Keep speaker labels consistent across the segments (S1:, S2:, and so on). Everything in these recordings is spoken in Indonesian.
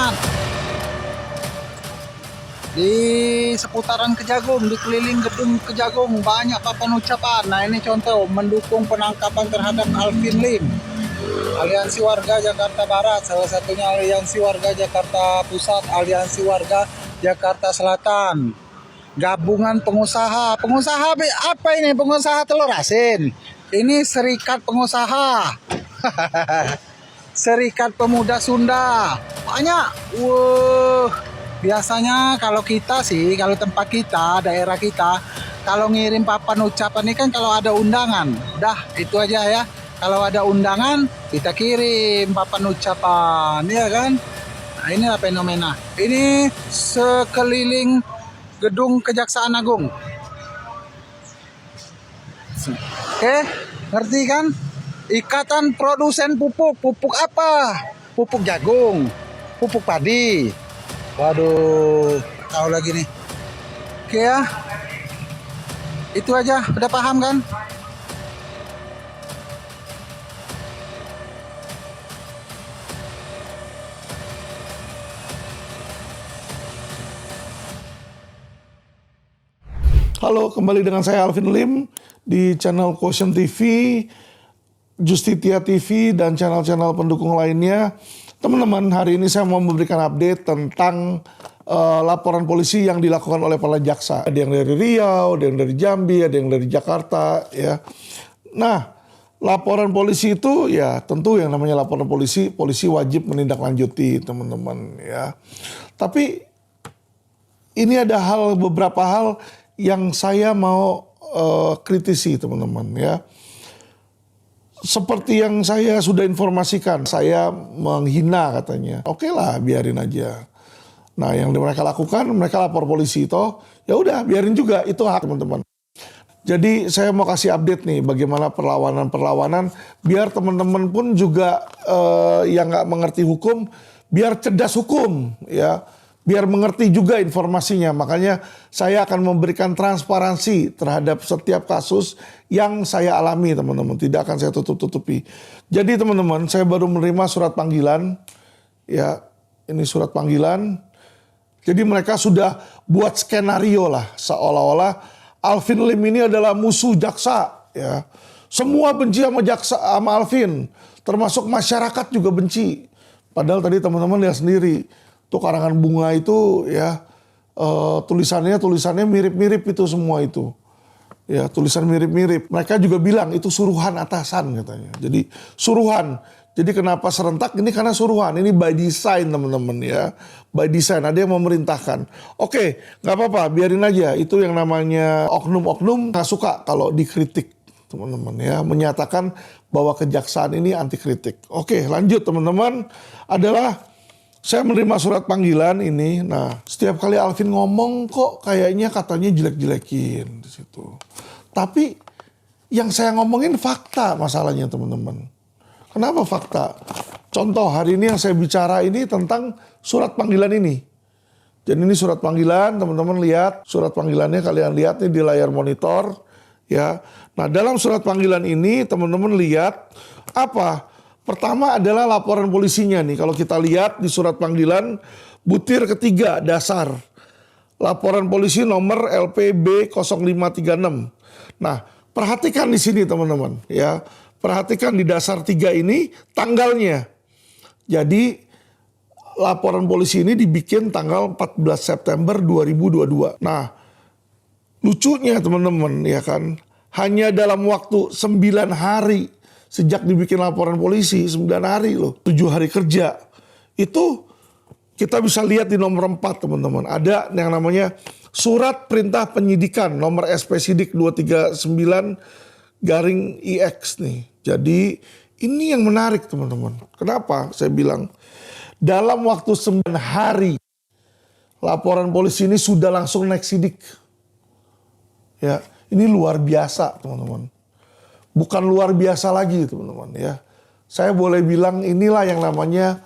S1: teman-teman. Di seputaran Kejagung, di keliling gedung Kejagung banyak papan ucapan. Nah ini contoh mendukung penangkapan terhadap Alvin Lim. Aliansi Warga Jakarta Barat, salah satunya Aliansi Warga Jakarta Pusat, Aliansi Warga Jakarta Selatan. Gabungan pengusaha. Pengusaha apa ini? Pengusaha telur asin. Ini serikat pengusaha. Serikat Pemuda Sunda. Banyak. Biasanya kalau kita sih, kalau tempat kita, daerah kita, kalau ngirim papan ucapan ini kan kalau ada undangan. Udah, itu aja ya. Kalau ada undangan, kita kirim papan ucapan, ya kan? Nah, inilah fenomena. Ini sekeliling gedung Kejaksaan Agung. Oke, ngerti kan? Ikatan Produsen Pupuk. Pupuk apa? Pupuk jagung, pupuk padi. Waduh, tahu lagi nih. Oke ya. Itu aja, udah paham kan?
S2: Halo, kembali dengan saya Alvin Lim di channel Quotient TV, Justitia TV, dan channel-channel pendukung lainnya. Teman-teman, hari ini saya mau memberikan update tentang laporan polisi yang dilakukan oleh para jaksa. Ada yang dari Riau, ada yang dari Jambi, ada yang dari Jakarta, ya. Nah, laporan polisi itu ya tentu yang namanya laporan polisi wajib menindaklanjuti, teman-teman, ya. Tapi ini ada beberapa hal yang saya mau kritisi, teman-teman, ya. Seperti yang saya sudah informasikan, saya menghina katanya. Oke lah, biarin aja. Nah, yang mereka lakukan, mereka lapor polisi toh, ya udah biarin juga, itu hak teman-teman. Jadi saya mau kasih update nih bagaimana perlawanan biar teman-teman pun juga yang nggak mengerti hukum, biar cerdas hukum, ya. Biar mengerti juga informasinya. Makanya saya akan memberikan transparansi terhadap setiap kasus yang saya alami, teman-teman. Tidak akan saya tutup-tutupi. Jadi teman-teman, saya baru menerima surat panggilan. Ya, ini surat panggilan. Jadi mereka sudah buat skenario lah. Seolah-olah Alvin Lim ini adalah musuh jaksa. Ya. Semua benci sama jaksa, sama Alvin. Termasuk masyarakat juga benci. Padahal tadi teman-teman lihat sendiri. Tuh karangan bunga itu ya tulisannya mirip-mirip itu semua itu. Ya, tulisan mirip-mirip. Mereka juga bilang itu suruhan atasan katanya. Jadi suruhan. Jadi kenapa serentak? Ini karena suruhan. Ini by design, teman-teman, ya. By design, ada yang memerintahkan. Oke, nggak apa-apa, biarin aja. Itu yang namanya oknum-oknum nggak suka kalau dikritik, teman-teman, ya. Menyatakan bahwa kejaksaan ini anti kritik. Oke, lanjut, teman-teman. Adalah saya menerima surat panggilan ini. Nah, setiap kali Alvin ngomong kok kayaknya katanya jelek-jelekin di situ. Tapi yang saya ngomongin fakta masalahnya, teman-teman. Kenapa fakta? Contoh hari ini yang saya bicara ini tentang surat panggilan ini. Jadi ini surat panggilan, teman-teman lihat surat panggilannya, kalian lihat nih di layar monitor, ya. Nah, dalam surat panggilan ini teman-teman lihat apa? Pertama adalah laporan polisinya nih. Kalau kita lihat di surat panggilan butir ketiga dasar. Laporan polisi nomor LPB 0536. Nah, perhatikan di sini teman-teman, ya. Perhatikan di dasar 3 ini tanggalnya. Jadi laporan polisi ini dibikin tanggal 14 September 2022. Nah, lucunya teman-teman, ya kan, hanya dalam waktu 9 hari sejak dibikin laporan polisi, 9 hari loh, 7 hari kerja. Itu kita bisa lihat di nomor 4, teman-teman. Ada yang namanya surat perintah penyidikan nomor SP Sidik 239-IX nih. Jadi ini yang menarik, teman-teman. Kenapa saya bilang dalam waktu 9 hari laporan polisi ini sudah langsung naik sidik. Ya, ini luar biasa, teman-teman. Bukan luar biasa lagi, teman-teman, ya. Saya boleh bilang inilah yang namanya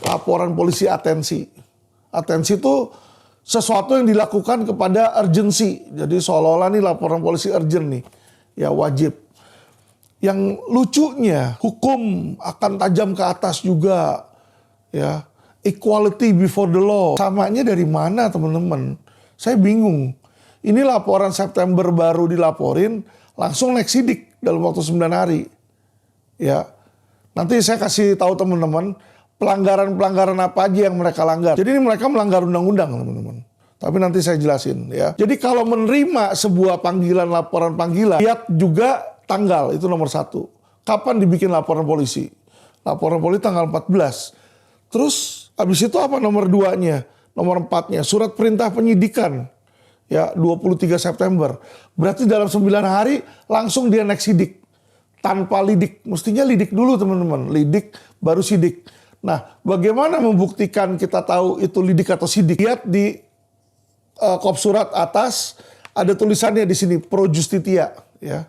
S2: laporan polisi atensi. Atensi itu sesuatu yang dilakukan kepada urgensi. Jadi seolah-olah nih laporan polisi urgent nih. Ya, wajib. Yang lucunya hukum akan tajam ke atas juga. Ya. equality before the law. Samanya dari mana teman-teman? Saya bingung. Ini laporan September baru dilaporin, langsung naik sidik dalam waktu 9 hari. Ya, nanti saya kasih tahu teman-teman pelanggaran-pelanggaran apa aja yang mereka langgar. Jadi ini mereka melanggar undang-undang teman-teman. Tapi nanti saya jelasin ya. Jadi kalau menerima sebuah panggilan, laporan panggilan, lihat juga tanggal, itu nomor 1. Kapan dibikin laporan polisi? Laporan polisi tanggal 14. Terus habis itu apa nomor 2-nya? Nomor 4-nya surat perintah penyidikan. Ya, 23 September. Berarti dalam 9 hari langsung dia naik sidik. Tanpa lidik. Mestinya lidik dulu teman-teman. Lidik baru sidik. Nah, bagaimana membuktikan kita tahu itu lidik atau sidik? Lihat di kop surat atas ada tulisannya di sini pro justitia, ya.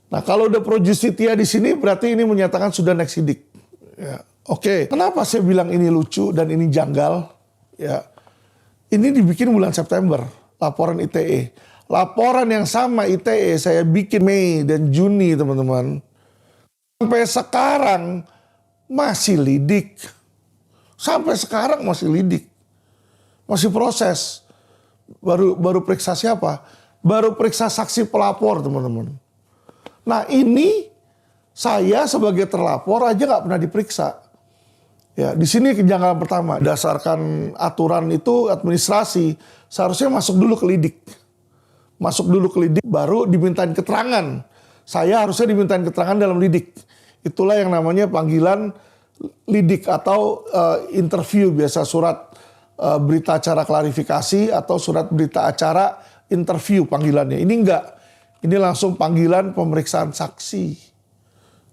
S2: Nah, kalau udah pro justitia di sini berarti ini menyatakan sudah naik sidik. Ya. Oke, kenapa saya bilang ini lucu dan ini janggal? Ya. Ini dibikin bulan September, laporan ITE. Laporan yang sama ITE saya bikin Mei dan Juni, teman-teman. Sampai sekarang masih lidik. Sampai sekarang masih lidik. Masih proses. Baru periksa siapa? Baru periksa saksi pelapor, teman-teman. Nah, ini saya sebagai terlapor aja nggak pernah diperiksa. Ya, di sini kejanggalan pertama. Berdasarkan aturan itu administrasi, seharusnya masuk dulu ke lidik. Masuk dulu ke lidik, baru dimintain keterangan. Saya harusnya dimintain keterangan dalam lidik. Itulah yang namanya panggilan lidik atau interview, biasa surat berita acara klarifikasi atau surat berita acara interview panggilannya. Ini enggak. Ini langsung panggilan pemeriksaan saksi.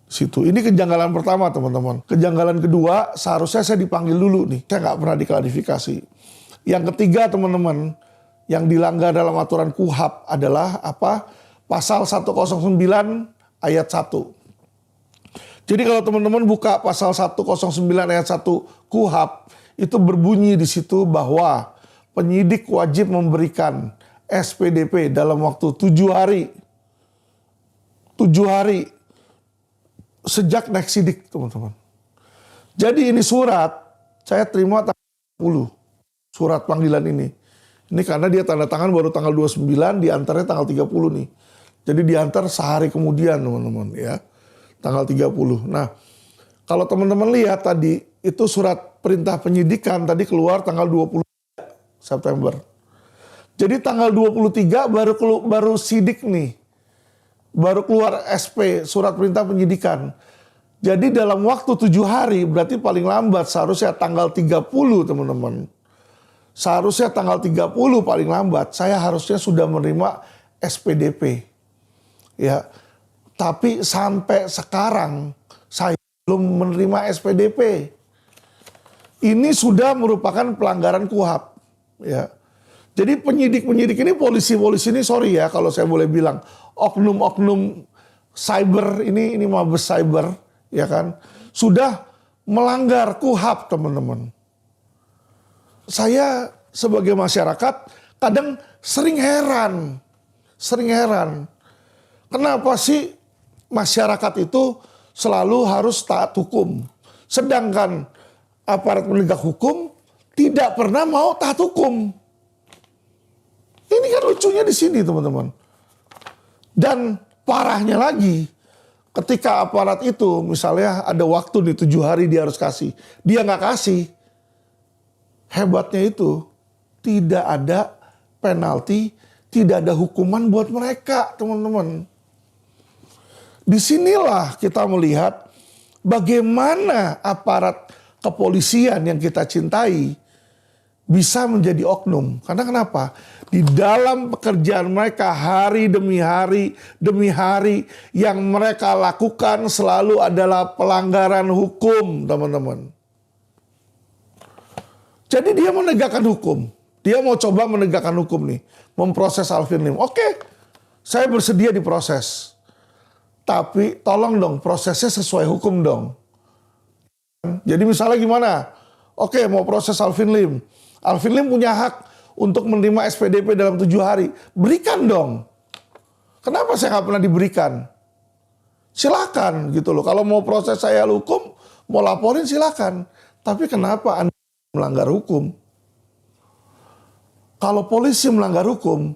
S2: Situ. Ini kejanggalan pertama, teman-teman. Kejanggalan kedua, seharusnya saya dipanggil dulu nih. Saya nggak pernah diklarifikasi. Yang ketiga, teman-teman, yang dilanggar dalam aturan KUHAP adalah apa? Pasal 109 ayat 1. Jadi kalau teman-teman buka pasal 109 ayat 1 KUHAP, itu berbunyi di situ bahwa penyidik wajib memberikan SPDP dalam waktu 7 hari. 7 hari sejak naik sidik, teman-teman. Jadi ini surat, saya terima tanggal 10, surat panggilan ini. Ini karena dia tanda tangan baru tanggal 29, diantarnya tanggal 30 nih. Jadi diantar sehari kemudian, teman-teman, ya. Tanggal 30. Nah, kalau teman-teman lihat tadi, itu surat perintah penyidikan tadi keluar tanggal 20 September. Jadi tanggal 23 baru sidik nih. Baru keluar SP, surat perintah penyidikan. Jadi dalam waktu 7 hari, berarti paling lambat seharusnya tanggal 30, teman-teman. Seharusnya tanggal 30 paling lambat, saya harusnya sudah menerima SPDP. Ya, tapi sampai sekarang saya belum menerima SPDP. Ini sudah merupakan pelanggaran KUHAP. Ya. Jadi penyidik-penyidik ini, polisi-polisi ini, sorry ya kalau saya boleh bilang, oknum-oknum cyber ini mabes cyber, ya kan, sudah melanggar KUHAP, teman-teman. Saya sebagai masyarakat kadang sering heran. Kenapa sih masyarakat itu selalu harus taat hukum, sedangkan aparat penegak hukum tidak pernah mau taat hukum. Ini kan lucunya di sini, teman-teman. Dan parahnya lagi, ketika aparat itu misalnya ada waktu nih 7 hari dia harus kasih, dia nggak kasih. Hebatnya itu tidak ada penalti, tidak ada hukuman buat mereka, teman-teman. Disinilah kita melihat bagaimana aparat kepolisian yang kita cintai bisa menjadi oknum. Karena kenapa? Di dalam pekerjaan mereka hari demi hari yang mereka lakukan selalu adalah pelanggaran hukum, teman-teman. Jadi dia menegakkan hukum. Dia mau coba menegakkan hukum nih. Memproses Alvin Lim. Oke, saya bersedia diproses. Tapi tolong dong prosesnya sesuai hukum dong. Jadi misalnya gimana? Oke, mau proses Alvin Lim. Alvin Lim punya hak untuk menerima SPDP dalam 7 hari. Berikan dong. Kenapa saya nggak pernah diberikan? Silakan gitu loh. Kalau mau proses saya hukum, mau laporin silakan. Tapi kenapa Anda melanggar hukum. Kalau polisi melanggar hukum,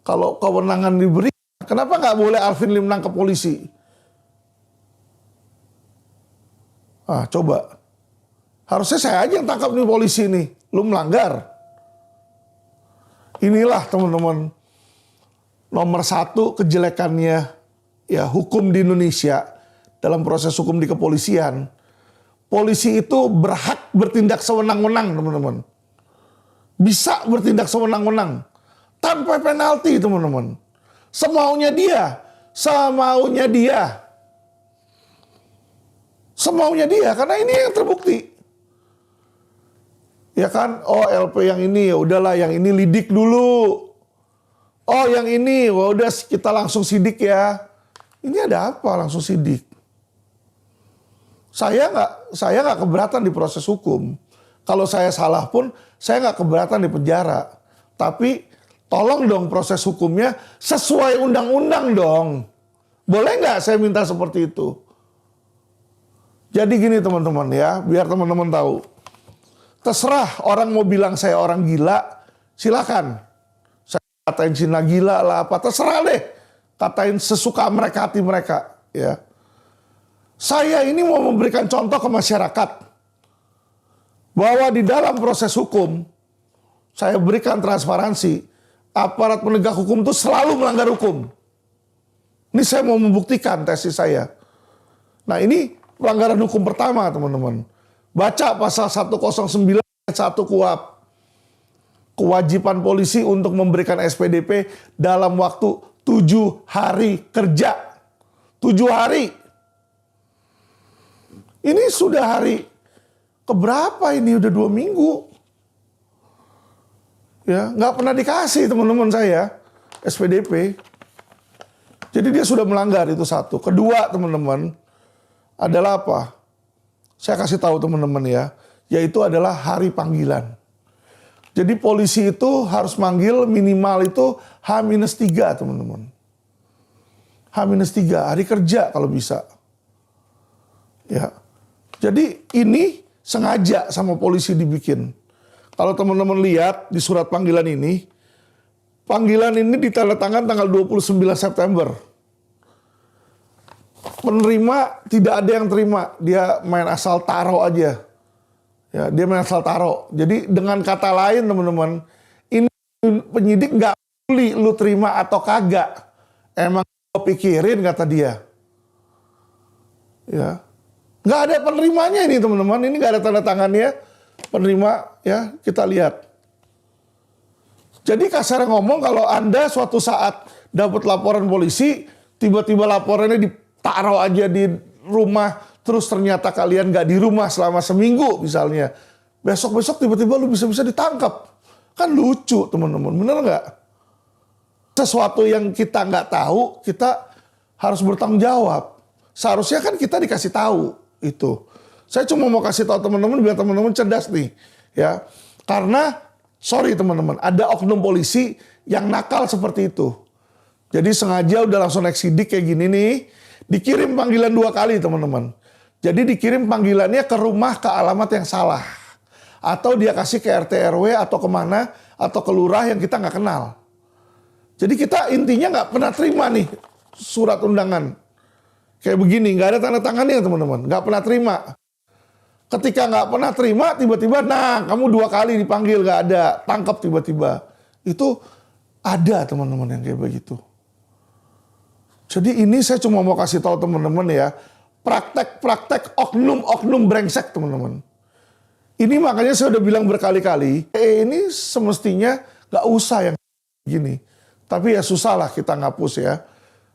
S2: kalau kewenangan diberi, kenapa nggak boleh Alvin Lim nangkep polisi? Ah, coba. Harusnya saya aja yang tangkap nih polisi nih. Lu melanggar. Inilah teman-teman nomor satu kejelekannya ya hukum di Indonesia dalam proses hukum di kepolisian. Polisi itu berhak bertindak sewenang-wenang, teman-teman. Bisa bertindak sewenang-wenang tanpa penalti, teman-teman. Semaunya dia, semaunya dia. Semaunya dia, karena ini yang terbukti. Ya kan, oh LP yang ini ya udahlah, yang ini lidik dulu. Oh yang ini, wah udah kita langsung sidik ya. Ini ada apa langsung sidik? Saya nggak keberatan di proses hukum. Kalau saya salah pun, saya nggak keberatan di penjara. Tapi tolong dong proses hukumnya sesuai undang-undang dong. Boleh nggak saya minta seperti itu? Jadi gini teman-teman ya, biar teman-teman tahu. Terserah orang mau bilang saya orang gila, silakan. Saya katain Cina gila lah apa, terserah deh. Katain sesuka mereka, hati mereka. Ya. Saya ini mau memberikan contoh ke masyarakat. Bahwa di dalam proses hukum, saya berikan transparansi. Aparat penegak hukum itu selalu melanggar hukum. Ini saya mau membuktikan tesis saya. Nah ini pelanggaran hukum pertama teman-teman. Baca pasal 109 ayat 1 KUHP. Kewajiban polisi untuk memberikan SPDP dalam waktu 7 hari kerja. 7 hari. Ini sudah hari keberapa ini? Udah 2 minggu. Ya, nggak pernah dikasih teman-teman saya SPDP. Jadi dia sudah melanggar, itu satu. Kedua teman-teman adalah apa? Saya kasih tahu teman-teman ya, yaitu adalah hari panggilan. Jadi polisi itu harus manggil minimal itu H-3 teman-teman. H-3 hari kerja kalau bisa. Ya. Jadi ini sengaja sama polisi dibikin. Kalau teman-teman lihat di surat panggilan ini ditandatangan tanggal 29 September. Penerima tidak ada yang terima, dia main asal taruh aja. Ya, dia main asal taruh. Jadi dengan kata lain teman-teman, ini penyidik nggak peduli lu terima atau kagak. Emang gue pikirin kata dia. Ya, nggak ada penerimanya ini teman-teman, ini nggak ada tanda tangannya. Penerima ya kita lihat. Jadi kasar ngomong kalau Anda suatu saat dapat laporan polisi, tiba-tiba laporannya ditaruh aja di rumah, terus ternyata kalian nggak di rumah selama seminggu misalnya. Besok-besok tiba-tiba lu bisa-bisa ditangkap. Kan lucu teman-teman, bener nggak? Sesuatu yang kita nggak tahu, kita harus bertanggung jawab. Seharusnya kan kita dikasih tahu itu. Saya cuma mau kasih tahu teman-teman biar teman-teman cerdas nih, ya. Karena sorry teman-teman, ada oknum polisi yang nakal seperti itu. Jadi sengaja udah langsung naik sidik kayak gini nih, dikirim panggilan 2 kali teman-teman. Jadi dikirim panggilannya ke rumah ke alamat yang salah, atau dia kasih ke RT RW atau kemana atau ke lurah yang kita nggak kenal. Jadi kita intinya nggak pernah terima nih surat undangan kayak begini, nggak ada tanda tangannya teman-teman, nggak pernah terima. Ketika nggak pernah terima, tiba-tiba, nah kamu 2 kali dipanggil nggak ada, tangkap tiba-tiba. Itu ada teman-teman yang kayak begitu. Jadi ini saya cuma mau kasih tahu teman-teman ya, praktek-praktek oknum-oknum brengsek teman-teman. Ini makanya saya udah bilang berkali-kali, ini semestinya nggak usah yang gini. Tapi ya susah lah kita ngapus ya.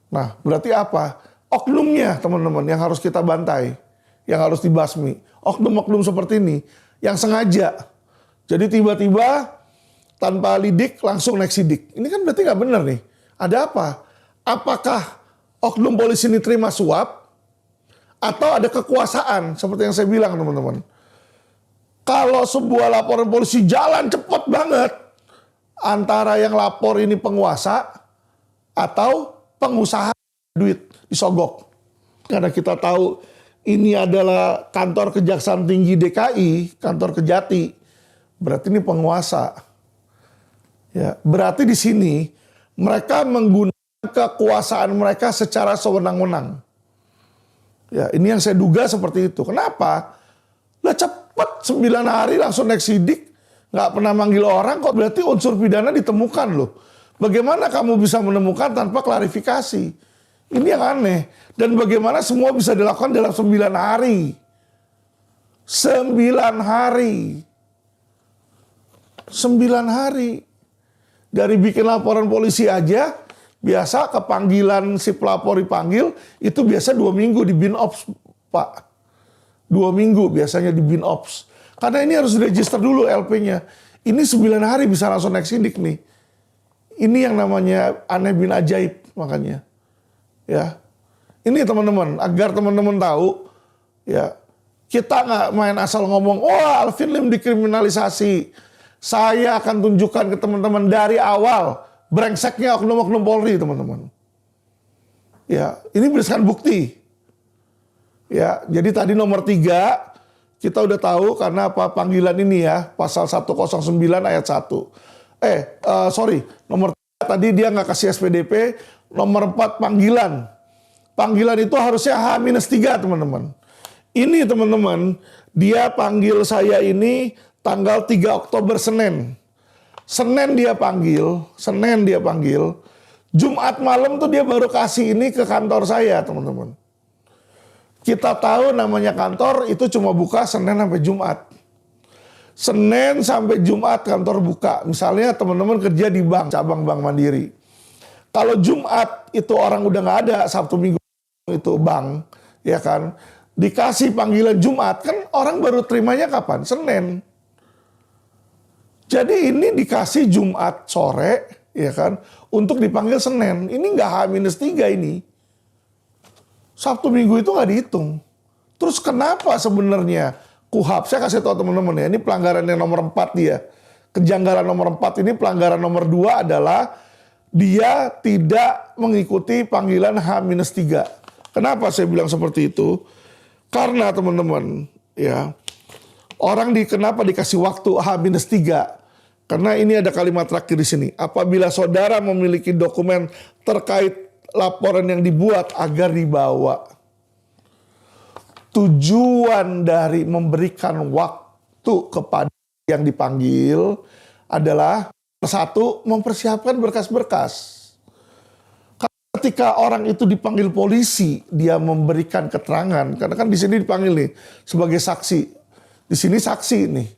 S2: Nah berarti apa? Oknumnya teman-teman yang harus kita bantai, yang harus dibasmi. Oknum-oknum seperti ini yang sengaja. Jadi tiba-tiba tanpa lidik langsung naik sidik. Ini kan berarti nggak benar nih. Ada apa? Apakah oknum polisi ini terima suap atau ada kekuasaan seperti yang saya bilang teman-teman. Kalau sebuah laporan polisi jalan cepat banget, antara yang lapor ini penguasa atau pengusaha duit disogok. Karena kita tahu ini adalah kantor Kejaksaan Tinggi DKI, kantor Kejati, berarti ini penguasa. Ya, berarti di sini mereka menggunakan kekuasaan mereka secara sewenang-wenang. Ya, ini yang saya duga seperti itu. Kenapa? Lah cepet 9 hari langsung naik sidik, nggak pernah manggil orang kok, berarti unsur pidana ditemukan loh. Bagaimana kamu bisa menemukan tanpa klarifikasi? Ini yang aneh. Dan bagaimana semua bisa dilakukan dalam 9 hari. 9 hari. 9 hari. Dari bikin laporan polisi aja, biasa kepanggilan si pelapor dipanggil, itu biasa 2 minggu di bin ops, Pak. 2 minggu biasanya di bin ops. Karena ini harus diregister dulu LP-nya. Ini 9 hari bisa langsung naik sidik nih. Ini yang namanya aneh bin ajaib makanya. Ya, ini teman-teman, agar teman-teman tahu, ya, kita nggak main asal ngomong, oh Alvin Lim dikriminalisasi. Saya akan tunjukkan ke teman-teman dari awal brengseknya oknum-oknum Polri, teman-teman. Ya, ini berdasarkan bukti. Ya, jadi tadi nomor 3 kita udah tahu karena apa panggilan ini ya, pasal 109 ayat 1. Nomor 3 tadi dia nggak kasih SPDP. Nomor 4 panggilan. Panggilan itu harusnya H-3 teman-teman. Ini teman-teman, dia panggil saya ini tanggal 3 Oktober Senin. Senin dia panggil. Jumat malam tuh dia baru kasih ini ke kantor saya teman-teman. Kita tahu namanya kantor itu cuma buka Senin sampai Jumat. Senin sampai Jumat kantor buka. Misalnya teman-teman kerja di bank, cabang Bank Mandiri. Kalau Jumat itu orang udah nggak ada, Sabtu Minggu itu bank, ya kan? Dikasih panggilan Jumat, kan orang baru terimanya kapan? Senin. Jadi ini dikasih Jumat sore, ya kan? Untuk dipanggil Senin. Ini nggak H-3 ini. Sabtu Minggu itu nggak dihitung. Terus kenapa sebenarnya KUHAP? Saya kasih tahu teman-teman ya, ini pelanggaran yang nomor 4 dia. Kejanggalan nomor 4 ini, pelanggaran nomor 2 adalah dia tidak mengikuti panggilan H-3. Kenapa saya bilang seperti itu? Karena teman-teman, ya, kenapa dikasih waktu H-3? Karena ini ada kalimat terakhir di sini. Apabila saudara memiliki dokumen terkait laporan yang dibuat agar dibawa. Tujuan dari memberikan waktu kepada yang dipanggil adalah satu, mempersiapkan berkas-berkas. Ketika orang itu dipanggil polisi, dia memberikan keterangan. Karena kan di sini dipanggil nih sebagai saksi. Di sini saksi nih.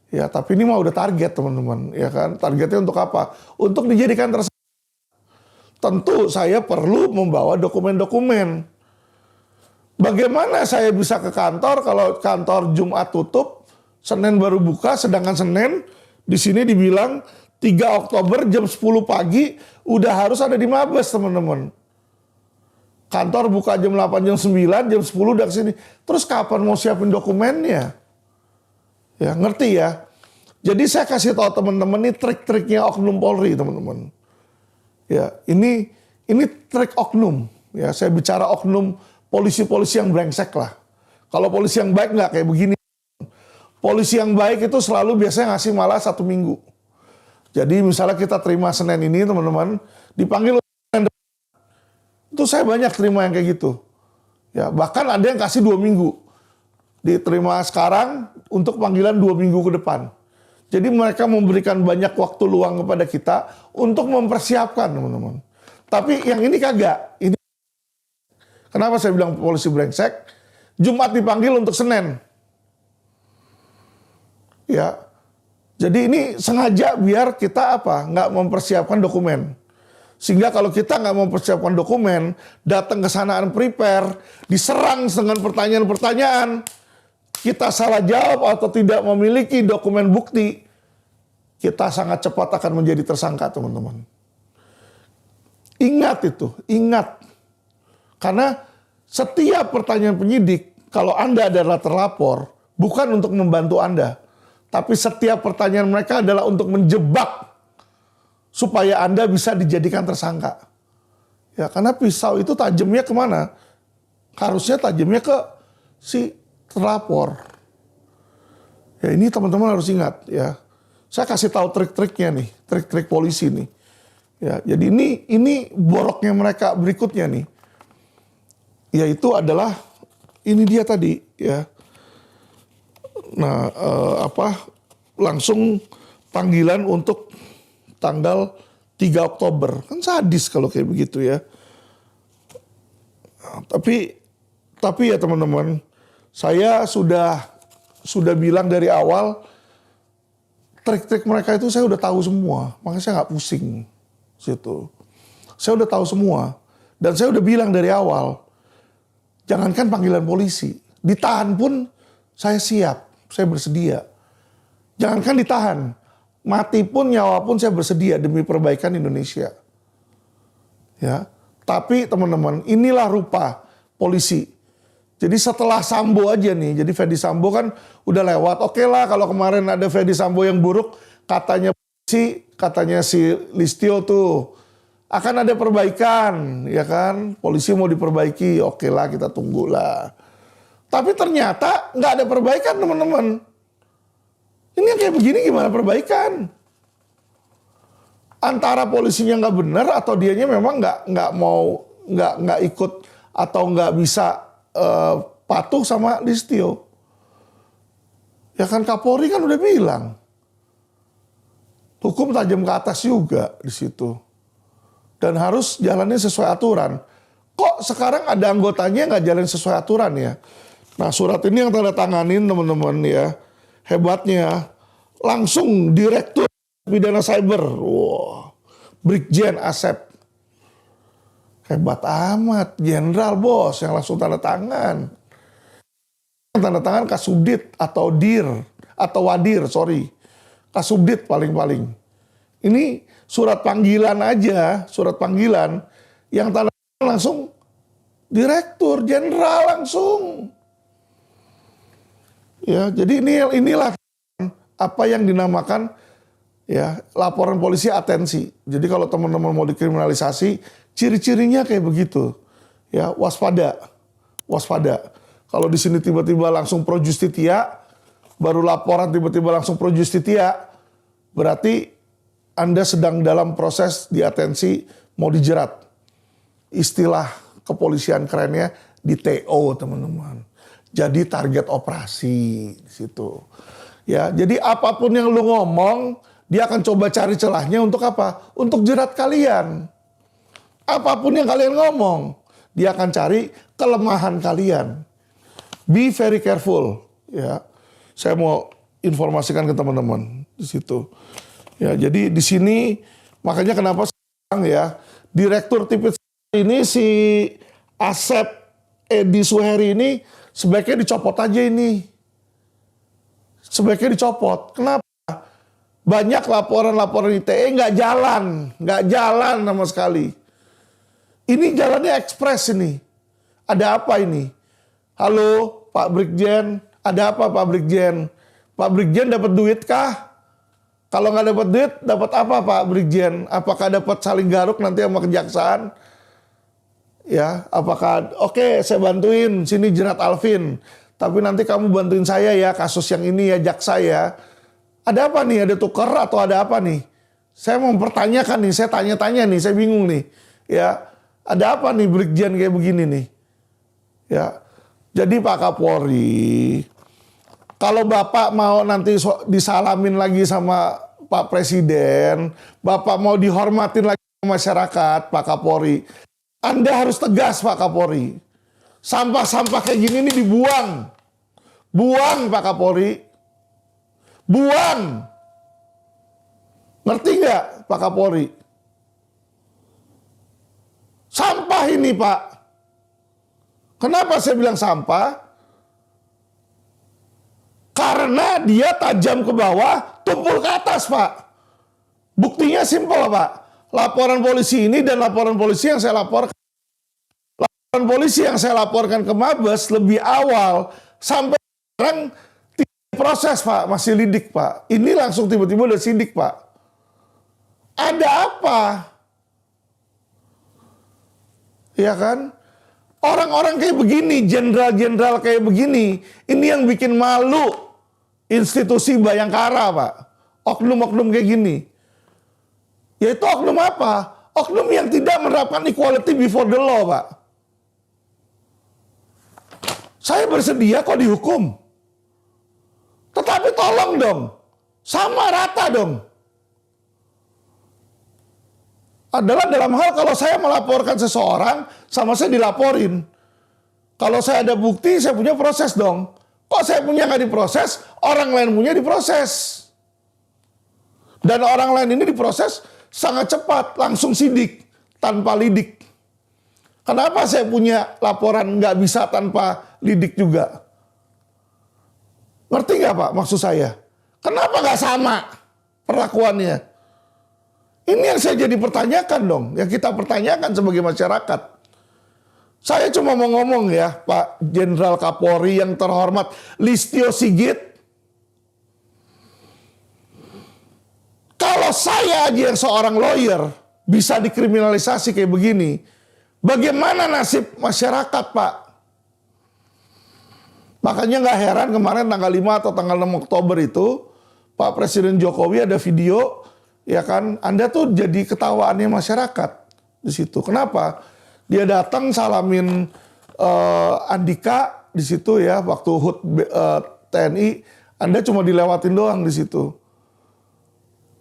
S2: Ya, tapi ini mah udah target teman-teman. Ya kan, targetnya untuk apa? Untuk dijadikan tersangka. Tentu saya perlu membawa dokumen-dokumen. Bagaimana saya bisa ke kantor kalau kantor Jumat tutup, Senin baru buka, sedangkan Senin di sini dibilang 3 Oktober jam 10 pagi udah harus ada di Mabes, teman-teman. Kantor buka jam 8, jam 9, jam 10 udah kesini. Terus kapan mau siapin dokumennya? Ya, ngerti ya? Jadi saya kasih tahu teman-teman ini trik-triknya oknum Polri, teman-teman. Ya, ini trik oknum. Ya, saya bicara oknum polisi-polisi yang brengsek lah. Kalau polisi yang baik nggak kayak begini. Polisi yang baik itu selalu biasanya ngasih malah 1 minggu. Jadi misalnya kita terima Senin ini teman-teman, dipanggil itu saya banyak terima yang kayak gitu. Ya, bahkan ada yang kasih 2 minggu. Diterima sekarang untuk panggilan 2 minggu ke depan. Jadi mereka memberikan banyak waktu luang kepada kita untuk mempersiapkan teman-teman. Tapi yang ini kagak. Kenapa saya bilang polisi brengsek? Jumat dipanggil untuk Senin. Ya, jadi ini sengaja biar kita nggak mempersiapkan dokumen. Sehingga kalau kita nggak mempersiapkan dokumen, datang ke sana unprepare, diserang dengan pertanyaan-pertanyaan, kita salah jawab atau tidak memiliki dokumen bukti, kita sangat cepat akan menjadi tersangka, teman-teman. Ingat itu, ingat. Karena setiap pertanyaan penyidik, kalau Anda adalah terlapor, bukan untuk membantu Anda, tapi setiap pertanyaan mereka adalah untuk menjebak supaya Anda bisa dijadikan tersangka. Ya, karena pisau itu tajamnya kemana? Harusnya tajamnya ke si terlapor. Ya ini teman-teman harus ingat ya. Saya kasih tahu trik-triknya nih, trik-trik polisi nih. Ya, jadi ini boroknya mereka berikutnya nih. Yaitu adalah ini dia tadi ya. Nah, langsung panggilan untuk tanggal 3 Oktober. Kan sadis kalau kayak begitu ya. Nah, tapi ya teman-teman, saya sudah bilang dari awal trik-trik mereka itu saya udah tahu semua, makanya saya nggak pusing situ. Saya udah tahu semua dan saya udah bilang dari awal, jangankan panggilan polisi, ditahan pun saya siap, saya bersedia. Jangankan ditahan, mati pun nyawa pun saya bersedia demi perbaikan Indonesia. Ya, tapi teman-teman, inilah rupa polisi. Jadi setelah Sambo aja nih, jadi Ferdy Sambo kan udah lewat. Oke lah kalau kemarin ada Ferdy Sambo yang buruk, katanya si Listio tuh akan ada perbaikan, ya kan? Polisi mau diperbaiki, oke lah kita tunggulah. Tapi ternyata nggak ada perbaikan teman-teman. Ini yang kayak begini gimana perbaikan? Antara polisinya nggak benar atau dianya memang nggak ikut atau nggak bisa patuh sama Listio. Ya kan Kapolri kan udah bilang, hukum tajam ke atas juga di situ. Dan harus jalannya sesuai aturan. Kok sekarang ada anggotanya nggak jalan sesuai aturan ya? Nah surat ini yang tanda tanganin teman-teman ya. Hebatnya langsung Direktur Pidana Cyber. Wow. Brigjen Asep. Hebat amat, jenderal bos yang langsung tanda tangan. Tanda tangan Kasubdit atau Wadir. Kasubdit paling-paling. Ini surat panggilan aja, surat panggilan yang tanda tangan langsung direktur jenderal langsung. Ya, jadi inilah apa yang dinamakan ya laporan polisi atensi. Jadi kalau teman-teman mau dikriminalisasi, ciri-cirinya kayak begitu. Ya, waspada. Kalau di sini tiba-tiba langsung pro justitia, baru laporan tiba-tiba langsung pro justitia, berarti Anda sedang dalam proses diatensi mau dijerat. Istilah kepolisian kerennya di TO, teman-teman. Jadi target operasi di situ. Ya, jadi apapun yang lu ngomong, dia akan coba cari celahnya untuk apa? Untuk jerat kalian. Apapun yang kalian ngomong, dia akan cari kelemahan kalian. Be very careful, ya. Saya mau informasikan ke teman-teman di situ. Ya, jadi di sini makanya kenapa sekarang ya Direktur Tipit ini si Asep Edi Suheri ini sebaiknya dicopot aja ini. Sebaiknya dicopot. Kenapa? Banyak laporan-laporan ITE nggak jalan sama sekali. Ini jalannya ekspres ini. Ada apa ini? Halo Pak Brigjen, ada apa Pak Brigjen? Pak Brigjen dapat duit kah? Kalau nggak dapat duit, dapat apa Pak Brigjen? Apakah dapat saling garuk nanti sama kejaksaan? Ya, apakah oke saya bantuin sini jerat Alvin, tapi nanti kamu bantuin saya ya kasus yang ini ya jaksa ya. Ada apa nih? Ada tukar atau ada apa nih? Saya mau mempertanyakan nih, saya tanya-tanya nih, saya bingung nih. Ya, ada apa nih Brigjen kayak begini nih? Ya, jadi Pak Kapolri, kalau Bapak mau nanti disalamin lagi sama Pak Presiden, Bapak mau dihormatin lagi sama masyarakat, Pak Kapolri, Anda harus tegas Pak Kapolri. Sampah-sampah kayak gini nih dibuang. Buang Pak Kapolri. Buang. Ngerti nggak Pak Kapolri? Sampah ini Pak. Kenapa saya bilang sampah? Karena dia tajam ke bawah, tumpul ke atas Pak. Buktinya simpel Pak. Laporan polisi ini dan laporan polisi yang saya laporkan. Laporan polisi yang saya laporkan ke Mabes lebih awal. Sampai sekarang proses Pak, masih lidik Pak. Ini langsung tiba-tiba udah sidik Pak. Ada apa? Ya kan? Orang-orang kayak begini, jenderal-jenderal kayak begini, ini yang bikin malu institusi Bayangkara, Pak. Oknum-oknum kayak gini. Yaitu oknum apa? Oknum yang tidak menerapkan equality before the law, Pak. Saya bersedia kok dihukum. Tetapi tolong dong, sama rata dong. Adalah dalam hal kalau saya melaporkan seseorang, sama saya dilaporin. Kalau saya ada bukti, saya punya proses dong. Kok saya punya nggak diproses, orang lain punya diproses. Dan orang lain ini diproses sangat cepat, langsung sidik, tanpa lidik. Kenapa saya punya laporan nggak bisa tanpa lidik juga? Ngerti nggak Pak maksud saya? Kenapa nggak sama perlakuannya? Ini yang saya jadi pertanyakan dong, yang kita pertanyakan sebagai masyarakat. Saya cuma mau ngomong ya, Pak Jenderal Kapolri yang terhormat Listio Sigit. Kalau saya aja yang seorang lawyer bisa dikriminalisasi kayak begini, bagaimana nasib masyarakat, Pak? Makanya nggak heran kemarin tanggal 5 atau tanggal 6 Oktober itu, Pak Presiden Jokowi ada video, ya kan, Anda tuh jadi ketawaannya masyarakat di situ. Kenapa? Dia datang salamin Andika di situ ya, waktu HUT TNI, Anda cuma dilewatin doang di situ.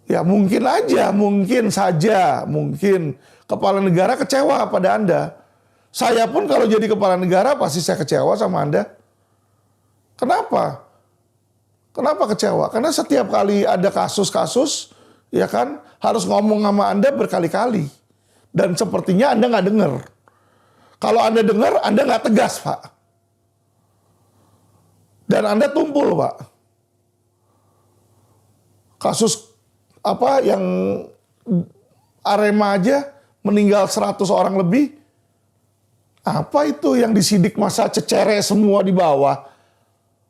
S2: Ya mungkin aja, mungkin saja, mungkin kepala negara kecewa pada Anda. Saya pun kalau jadi kepala negara pasti saya kecewa sama Anda. Kenapa? Kenapa kecewa? Karena setiap kali ada kasus-kasus, ya kan, harus ngomong sama Anda berkali-kali. Dan sepertinya Anda nggak dengar. Kalau Anda dengar, Anda nggak tegas, Pak. Dan Anda tumpul, Pak. Kasus apa yang Arema aja meninggal 100 orang lebih. Apa itu yang disidik masa cecere semua di bawah?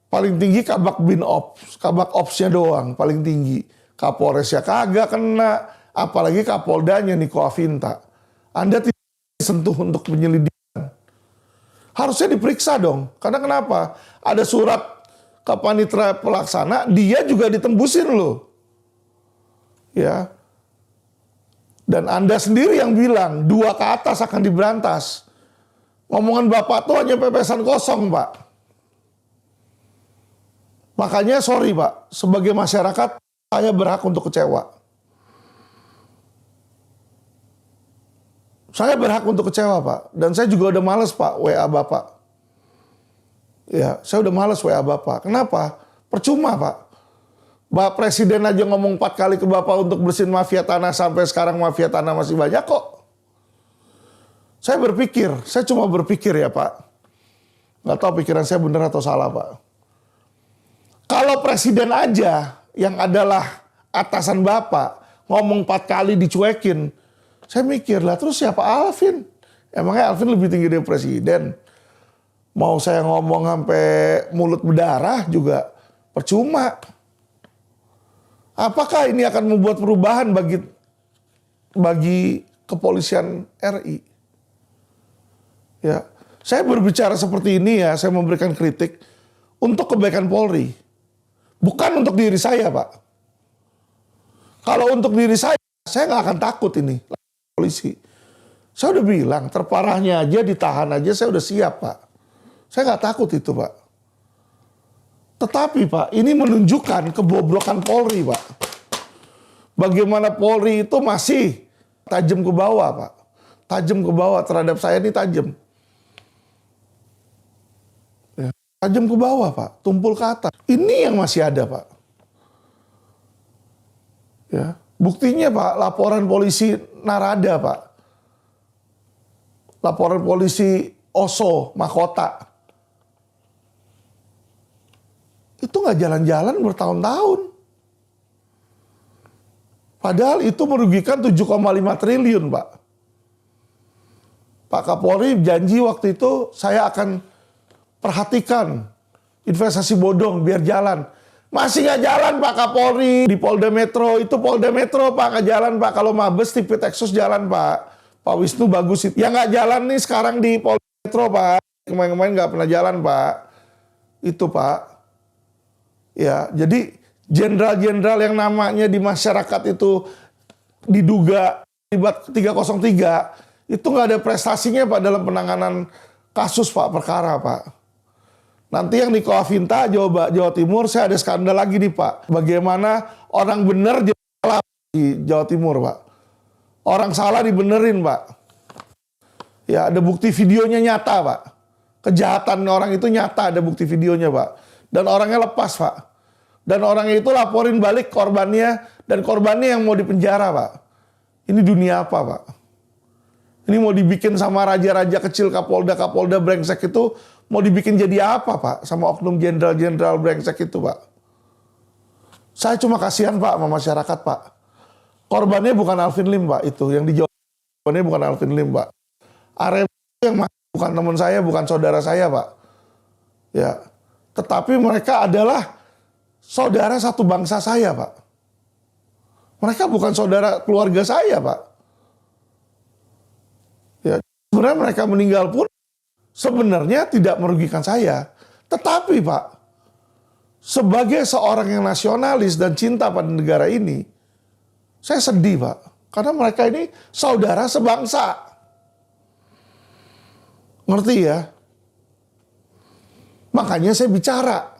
S2: Paling tinggi Kabak Bin Ops, Kabak Opsnya doang paling tinggi. Kapolresnya kagak kena, apalagi Kapoldanya Niko Afinta. Anda tidak disentuh untuk penyelidikan. Harusnya diperiksa dong. Karena kenapa? Ada surat ke panitera pelaksana, dia juga ditembusin loh. Ya. Dan Anda sendiri yang bilang 2 ke atas akan diberantas. Ngomongan Bapak tuh hanya pepesan kosong, Pak. Makanya sorry Pak, sebagai masyarakat saya berhak untuk kecewa. Saya berhak untuk kecewa Pak. Dan saya juga udah males Pak WA Bapak. Ya, saya udah males WA Bapak. Kenapa? Percuma Pak. Bapak Presiden aja ngomong 4 kali ke Bapak untuk bersihin mafia tanah, sampai sekarang mafia tanah masih banyak kok. Saya berpikir, saya cuma berpikir ya Pak. Nggak tahu pikiran saya benar atau salah Pak. Kalau presiden aja yang adalah atasan Bapak ngomong 4 kali dicuekin, saya mikir lah terus siapa Alvin? Emangnya Alvin lebih tinggi dari presiden? Mau saya ngomong sampai mulut berdarah juga percuma. Apakah ini akan membuat perubahan bagi kepolisian RI? Ya, saya berbicara seperti ini ya, saya memberikan kritik untuk kebaikan Polri. Bukan untuk diri saya, Pak. Kalau untuk diri saya nggak akan takut ini, polisi. Saya udah bilang, terparahnya aja, ditahan aja, saya udah siap, Pak. Saya nggak takut itu, Pak. Tetapi, Pak, ini menunjukkan kebobrokan Polri, Pak. Bagaimana Polri itu masih tajam ke bawah, Pak. Tajam ke bawah, terhadap saya ini tajam. Tajam ke bawah Pak, tumpul ke atas. Ini yang masih ada Pak. Ya, buktinya Pak, laporan polisi Narada Pak. Laporan polisi Oso, Mahkota. Itu nggak jalan-jalan bertahun-tahun. Padahal itu merugikan 7,5 triliun Pak. Pak Kapolri janji waktu itu saya akan perhatikan investasi bodong biar jalan. Masih nggak jalan Pak Kapolri. Di Polda Metro, itu Polda Metro Pak nggak jalan Pak. Kalau Mabes, Tipit Exos jalan Pak. Pak Wisnu bagus itu. Yang nggak jalan nih sekarang di Polda Metro Pak, kemarin-kemarin nggak pernah jalan Pak. Itu Pak. Ya, jadi jenderal-jenderal yang namanya di masyarakat itu diduga terlibat 303, itu nggak ada prestasinya Pak dalam penanganan kasus Pak, perkara Pak. Nanti yang di Koavinta, Jawa Timur, saya ada skandal lagi nih Pak. Bagaimana orang benar jadi salah di Jawa Timur Pak. Orang salah dibenerin Pak. Ya, ada bukti videonya nyata Pak. Kejahatan orang itu nyata, ada bukti videonya Pak. Dan orangnya lepas Pak. Dan orangnya itu laporin balik korbannya, dan korbannya yang mau dipenjara Pak. Ini dunia apa Pak? Ini mau dibikin sama raja-raja kecil, Kapolda brengsek itu, mau dibikin jadi apa Pak? Sama oknum jenderal-jenderal brengsek itu Pak. Saya cuma kasihan Pak sama masyarakat Pak. Korbannya bukan Alvin Lim Pak, itu yang dijawab. Korbannya bukan Alvin Lim Pak. Arema yang bukan teman saya, bukan saudara saya Pak. Ya, tetapi mereka adalah saudara satu bangsa saya Pak. Mereka bukan saudara keluarga saya Pak. Ya, sebenarnya mereka meninggal pun sebenarnya tidak merugikan saya. Tetapi Pak, sebagai seorang yang nasionalis dan cinta pada negara ini, saya sedih Pak. Karena mereka ini saudara sebangsa. Ngerti ya? Makanya saya bicara.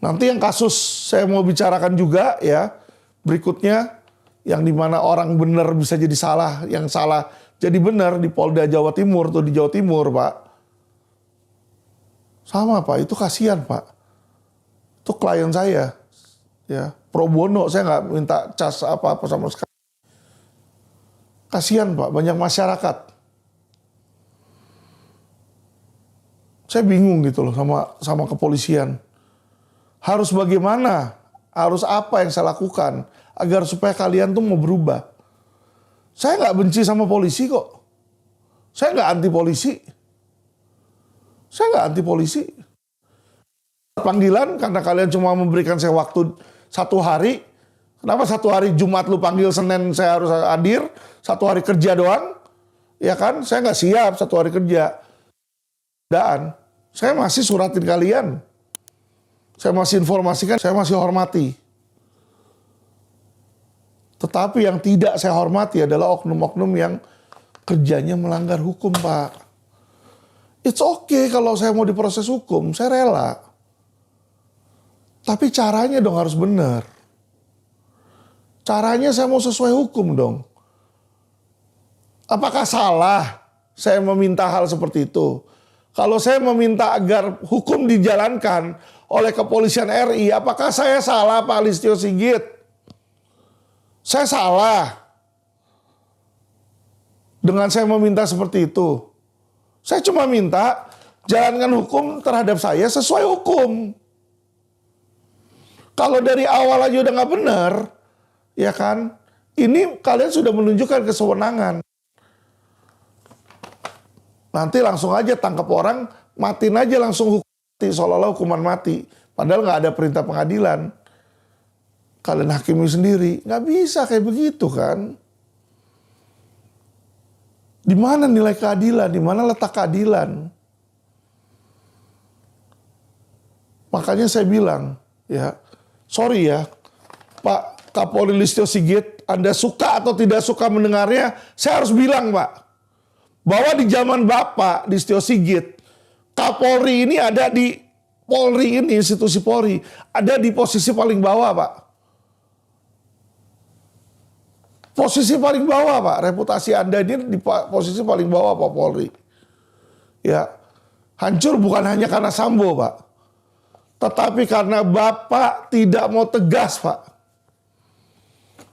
S2: Nanti yang kasus saya mau bicarakan juga ya, berikutnya yang dimana orang benar bisa jadi salah, yang salah jadi benar di Polda Jawa Timur tuh, di Jawa Timur Pak. Sama Pak, itu kasihan Pak. Itu klien saya, ya pro bono, saya nggak minta cas apa-apa sama sekali. Kasihan Pak, banyak masyarakat. Saya bingung gitu loh sama kepolisian. Harus bagaimana? Harus apa yang saya lakukan agar supaya kalian tuh mau berubah? Saya nggak benci sama polisi kok. Saya nggak anti polisi. Saya nggak anti polisi. Panggilan karena kalian cuma memberikan saya waktu 1 hari. Kenapa 1 hari Jumat lu panggil, Senin saya harus hadir? 1 hari kerja doang? Ya kan? Saya nggak siap 1 hari kerja. Dan saya masih suratin kalian. Saya masih informasikan, saya masih hormati. Tetapi yang tidak saya hormati adalah oknum-oknum yang kerjanya melanggar hukum, Pak. It's okay kalau saya mau diproses hukum, saya rela. Tapi caranya dong harus benar. Caranya saya mau sesuai hukum dong. Apakah salah saya meminta hal seperti itu? Kalau saya meminta agar hukum dijalankan oleh kepolisian RI, apakah saya salah Pak Listio Sigit? Saya salah dengan saya meminta seperti itu. Saya cuma minta jalankan hukum terhadap saya sesuai hukum. Kalau dari awal aja udah nggak benar, ya kan? Ini kalian sudah menunjukkan kesewenangan. Nanti langsung aja tangkap orang, matiin aja langsung hukum mati, seolah-olah hukuman mati. Padahal nggak ada perintah pengadilan. Kalian hakimi sendiri, nggak bisa kayak begitu kan? Di mana nilai keadilan? Di mana letak keadilan? Makanya saya bilang, ya, sorry ya, Pak Kapolri Listio Sigit, Anda suka atau tidak suka mendengarnya, saya harus bilang Pak, bahwa di zaman Bapak Listio Sigit, Kapolri ini ada di Polri ini, institusi Polri, ada di posisi paling bawah Pak. Posisi paling bawah Pak, reputasi Anda ini di posisi paling bawah Pak Polri. Ya, hancur bukan hanya karena Sambo Pak, tetapi karena Bapak tidak mau tegas Pak.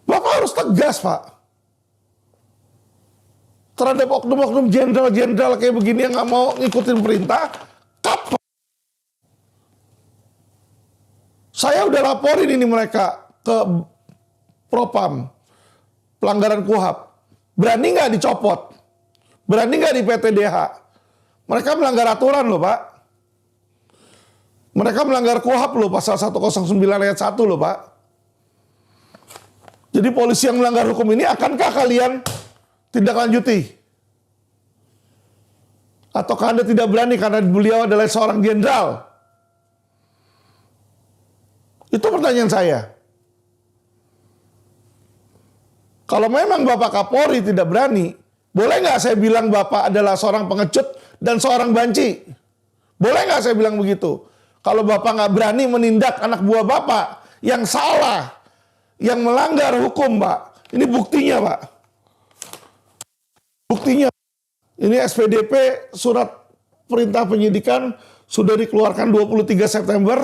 S2: Bapak harus tegas Pak. Terhadap oknum-oknum jenderal-jenderal kayak begini yang nggak mau ngikutin perintah, kapan? Saya udah laporin ini mereka ke Propam, pelanggaran KUHAP. Berani nggak dicopot? Berani nggak di PTDH? Mereka melanggar aturan loh Pak. Mereka melanggar KUHAP loh, pasal 109 ayat 1 loh Pak. Jadi polisi yang melanggar hukum ini akankah kalian tindak lanjuti? Ataukah Anda tidak berani karena beliau adalah seorang jenderal? Itu pertanyaan saya. Kalau memang Bapak Kapolri tidak berani, boleh nggak saya bilang Bapak adalah seorang pengecut dan seorang banci? Boleh nggak saya bilang begitu? Kalau Bapak nggak berani menindak anak buah Bapak yang salah, yang melanggar hukum, Pak. Ini buktinya, Pak. Buktinya, ini SPDP, surat perintah penyidikan, sudah dikeluarkan 23 September.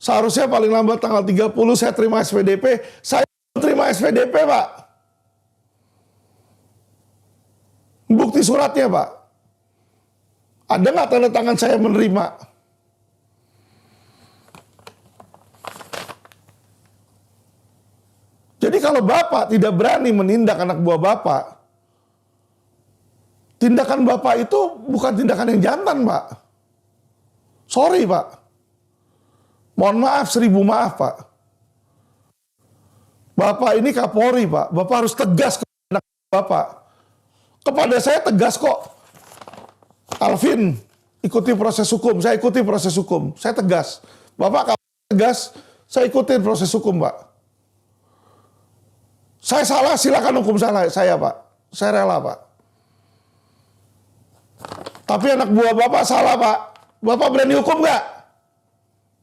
S2: Seharusnya paling lambat tanggal 30 saya terima SPDP. Saya terima SPDP, Pak. Bukti suratnya, Pak. Ada nggak tanda tangan saya menerima? Jadi kalau Bapak tidak berani menindak anak buah Bapak, tindakan Bapak itu bukan tindakan yang jantan, Pak. Sorry, Pak. Mohon maaf, 1000 maaf, Pak. Bapak ini Kapolri, Pak. Bapak harus tegas kepada anak Bapak. Kepada saya tegas kok. Alvin, ikuti proses hukum. Saya ikuti proses hukum. Saya tegas. Bapak tegas, saya ikuti proses hukum, Pak. Saya salah, silakan hukum saya, Pak. Saya rela, Pak. Tapi anak buah Bapak salah, Pak. Bapak berani hukum nggak?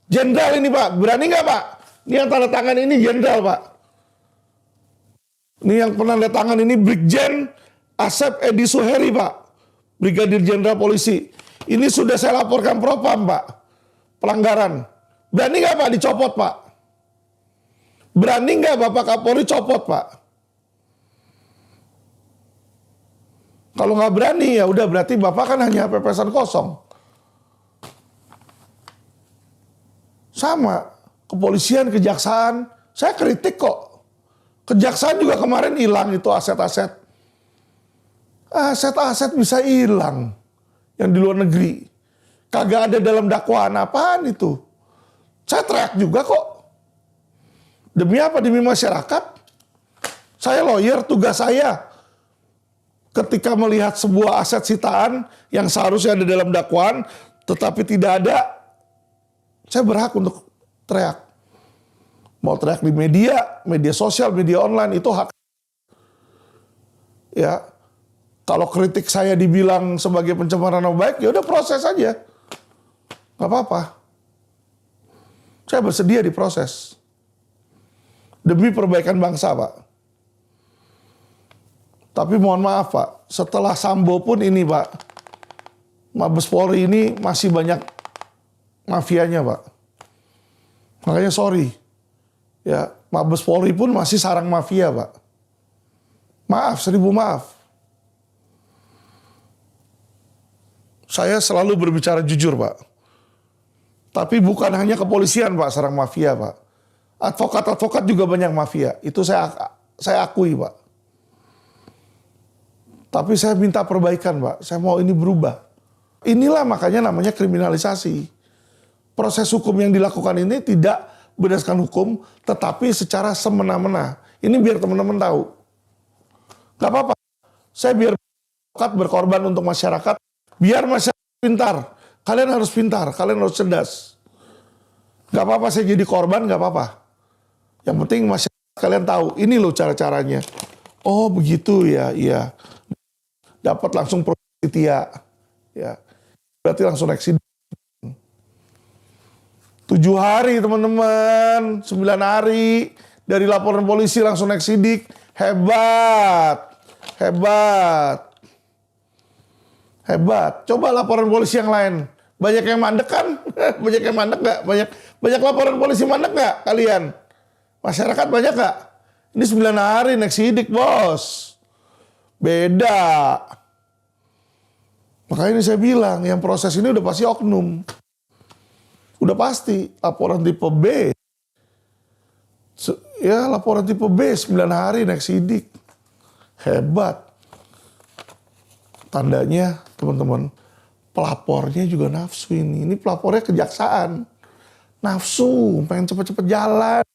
S2: Jenderal ini, Pak. Berani nggak, Pak? Ini yang tanda tangan ini jenderal, Pak. Ini yang penanda tangan ini Brigjen Asep Edi Suheri, Pak. Brigadir Jenderal Polisi. Ini sudah saya laporkan Propam, Pak. Pelanggaran. Berani nggak, Pak, dicopot, Pak? Berani nggak Bapak Kapolri copot, Pak? Kalau nggak berani, ya udah berarti Bapak kan hanya pepesan kosong. Sama. Kepolisian, kejaksaan. Saya kritik kok. Kejaksaan juga kemarin hilang itu aset-aset. Aset-aset bisa hilang yang di luar negeri. Kagak ada dalam dakwaan, apaan itu? Saya teriak juga kok. Demi apa? Demi masyarakat. Saya lawyer, tugas saya ketika melihat sebuah aset sitaan yang seharusnya ada dalam dakwaan tetapi tidak ada, saya berhak untuk teriak. Mau teriak di media sosial, media online, itu hak. Ya. Kalau kritik saya dibilang sebagai pencemaran nama baik, ya udah proses aja. Gak apa-apa. Saya bersedia diproses. Demi perbaikan bangsa, Pak. Tapi mohon maaf, Pak. Setelah Sambo pun ini, Pak. Mabes Polri ini masih banyak mafianya, Pak. Makanya sorry. Ya, Mabes Polri pun masih sarang mafia, Pak. Maaf, 1000 maaf. Saya selalu berbicara jujur, Pak. Tapi bukan hanya kepolisian, Pak, sarang mafia, Pak. Advokat-advokat juga banyak mafia. Itu saya akui, Pak. Tapi saya minta perbaikan, Pak. Saya mau ini berubah. Inilah makanya namanya kriminalisasi. Proses hukum yang dilakukan ini tidak berdasarkan hukum, tetapi secara semena-mena. Ini biar teman-teman tahu. Gak apa-apa. Saya biar advokat berkorban untuk masyarakat. Biar masyarakat pintar. Kalian harus pintar, kalian harus cerdas. Gak apa-apa saya jadi korban, gak apa-apa. Yang penting masyarakat kalian tahu, ini loh cara-caranya. Oh begitu ya, iya. Dapat langsung prosetia. Ya. Berarti langsung naik sidik. 7 hari teman-teman, 9 hari. Dari laporan polisi langsung naik sidik. Hebat. Hebat. Hebat. Coba laporan polisi yang lain. Banyak yang mandek kan? Banyak yang mandek nggak? Banyak laporan polisi mandek nggak kalian? Masyarakat banyak nggak? Ini 9 hari naik sidik, bos. Beda. Makanya ini saya bilang, yang proses ini udah pasti oknum. Udah pasti. Laporan tipe B. Ya, laporan tipe B 9 hari naik sidik. Hebat. Tandanya, teman-teman, pelapornya juga nafsu ini. Ini pelapornya kejaksaan. Nafsu, pengen cepet-cepet jalan.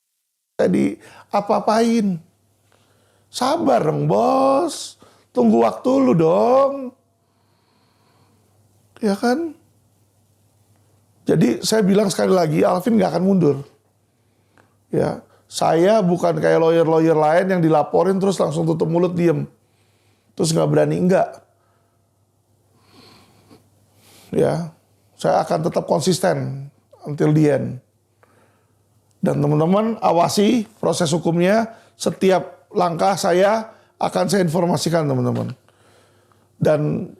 S2: Jadi apa-apain. Sabar dong, bos. Tunggu waktu lu dong. Ya kan? Jadi saya bilang sekali lagi, Alvin nggak akan mundur. Ya, saya bukan kayak lawyer-lawyer lain yang dilaporin terus langsung tutup mulut diem. Terus nggak berani, enggak. Ya, saya akan tetap konsisten until the end. Dan teman-teman awasi proses hukumnya, setiap langkah saya akan saya informasikan teman-teman. Dan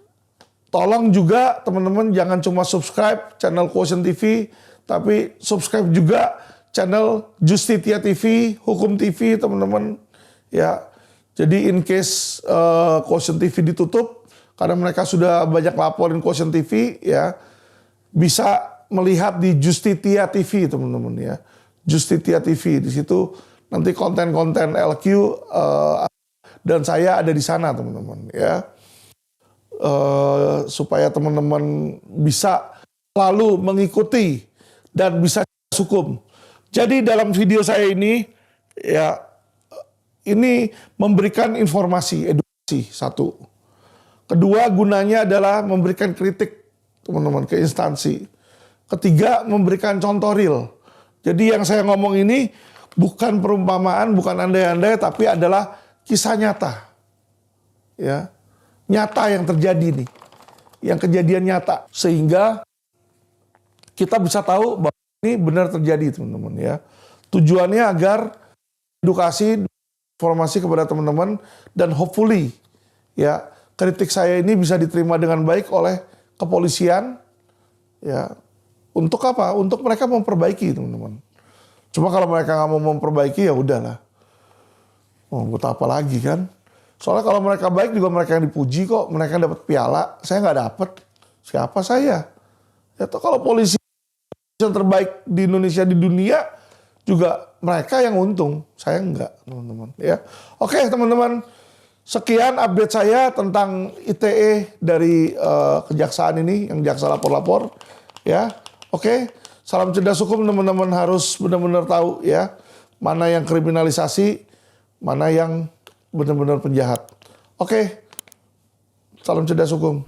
S2: tolong juga teman-teman jangan cuma subscribe channel Quotient TV, tapi subscribe juga channel Justitia TV, Hukum TV teman-teman. Ya, jadi in case Quotient TV ditutup, karena mereka sudah banyak laporin Quotient TV, ya bisa melihat di Justitia TV teman-teman ya. Justitia TV di situ nanti konten-konten LQ dan saya ada di sana teman-teman ya. Supaya teman-teman bisa selalu mengikuti dan bisa hukum. Jadi dalam video saya ini ya ini memberikan informasi, edukasi satu. Kedua gunanya adalah memberikan kritik teman-teman ke instansi. Ketiga memberikan contoh real. Jadi yang saya ngomong ini bukan perumpamaan, bukan andai-andai, tapi adalah kisah nyata. Ya. Nyata yang terjadi nih. Yang kejadian nyata. Sehingga kita bisa tahu bahwa ini benar terjadi teman-teman ya. Tujuannya agar edukasi, informasi kepada teman-teman dan hopefully ya kritik saya ini bisa diterima dengan baik oleh kepolisian ya. Untuk apa? Untuk mereka memperbaiki teman-teman. Cuma kalau mereka nggak mau memperbaiki ya udahlah. Oh, buat apa lagi kan? Soalnya kalau mereka baik juga mereka yang dipuji kok, mereka yang dapat piala, saya nggak dapat. Siapa saya? Ya toh kalau polisi yang terbaik di Indonesia di dunia juga mereka yang untung, saya enggak teman-teman. Ya, oke teman-teman, sekian update saya tentang ITE dari kejaksaan ini yang jaksa lapor-lapor. Ya, oke. Salam cerdas hukum teman-teman harus benar-benar tahu ya mana yang kriminalisasi, mana yang benar-benar penjahat. Oke, salam cerdas hukum.